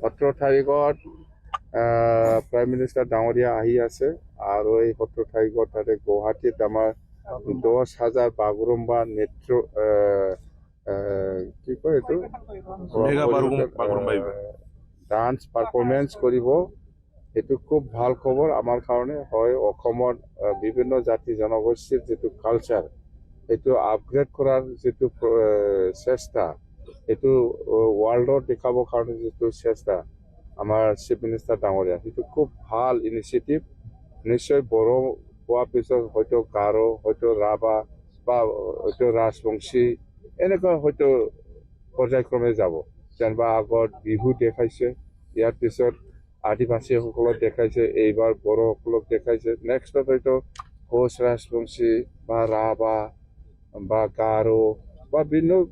17 prime minister ডাঙৰীয়া আহি আছে আৰু এই 17 তাতে গুৱাহাটীত আমাৰ 10,000 বাগৰুম্বা নৃত্য কি কয় এইটো ডান্স পাৰফৰ্মেঞ্চ কৰিব। এইটো খুব ভাল খবৰ আমাৰ কাৰণে হয়। অসমৰ বিভিন্ন জাতি জনগোষ্ঠীৰ যিটো কালচাৰ এইটো আপগ্ৰেড কৰাৰ যিটো চেষ্টা, এইটো ৱৰ্ল্ডত দেখাবৰ কাৰণে যিটো চেষ্টা আমাৰ চিফ মিনিষ্টাৰ ডাঙৰীয়া, সেইটো খুব ভাল ইনিচিয়েটিভ। নিশ্চয় বড়ো হোৱাৰ পিছত হয়তো গাৰো, হয়তো ৰাভা বা হয়তো ৰাজবংশী এনেকুৱা হয়তো পৰ্যায়ক্ৰমে যাব। যেনিবা আগত বিহু দেখাইছে, ইয়াৰ পিছত আদিবাসীসকলক দেখাইছে, এইবাৰ বড়োসকলক দেখাইছে, নেক্সটত হয়তো কোচ ৰাজবংশী বা ৰাভা বা গাৰো বা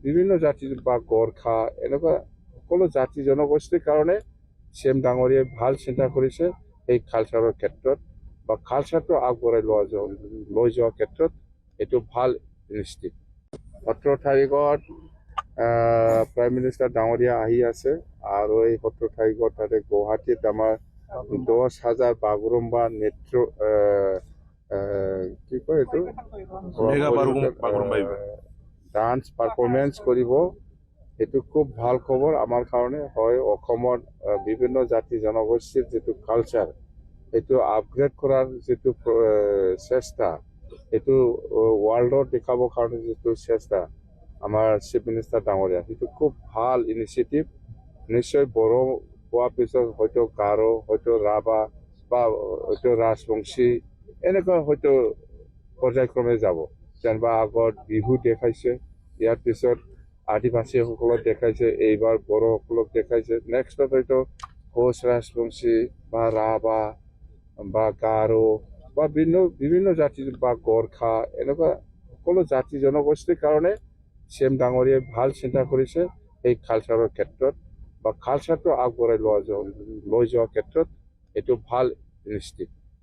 বিভিন্ন জাতি বা গোৰ্খা এনেকুৱা সকলো জাতি জনগোষ্ঠীৰ কাৰণে চিএম ডাঙৰীয়াই ভাল চিন্তা কৰিছে। এই কালচাৰৰ ক্ষেত্ৰত বা কালচাৰটো আগবঢ়াই লৈ যোৱাৰ ক্ষেত্ৰত এইটো ভাল ইনিচিয়েটিভ। 17 প্ৰাইম মিনিষ্টাৰ ডাঙৰীয়া আহি আছে আৰু এই 17 তাতে গুৱাহাটীত আমাৰ 10,000 বাগৰুম্বা নৃত্য কি কয় এইটো ডান্স পাৰফৰ্মেঞ্চ কৰিব। এইটো খুব ভাল খবৰ আমাৰ কাৰণে হয়। অসমৰ বিভিন্ন জাতি জনগোষ্ঠীৰ যিটো কালচাৰ এইটো আপগ্ৰেড কৰাৰ যিটো চেষ্টা, এইটো ৱৰ্ল্ডত দেখাবৰ কাৰণে যিটো চেষ্টা আমাৰ চিফ মিনিষ্টাৰ ডাঙৰীয়া, সেইটো খুব ভাল ইনিচিয়েটিভ। নিশ্চয় বড়ো হোৱাৰ পিছত হয়তো গাৰো, হয়তো ৰাভা বা হয়তো ৰাজবংশী এনেকুৱা হয়তো পৰ্যায়ক্ৰমে যাব। যেনিবা আগত বিহু দেখাইছে, ইয়াৰ পিছত আদিবাসীসকলক দেখাইছে, এইবাৰ বড়োসকলক দেখাইছে, নেক্সটত হয়তো কোচ ৰাজবংশী বা ৰাভা বা গাৰো বা বিভিন্ন জাতি বা গোৰ্খা এনেকুৱা সকলো জাতি জনগোষ্ঠীৰ কাৰণে চিএম ডাঙৰীয়াই ভাল চিন্তা কৰিছে। এই কালচাৰৰ ক্ষেত্ৰত বা কালচাৰটো আগবঢ়াই লৈ যোৱাৰ ক্ষেত্ৰত এইটো ভাল ইনিচিয়েটিভ।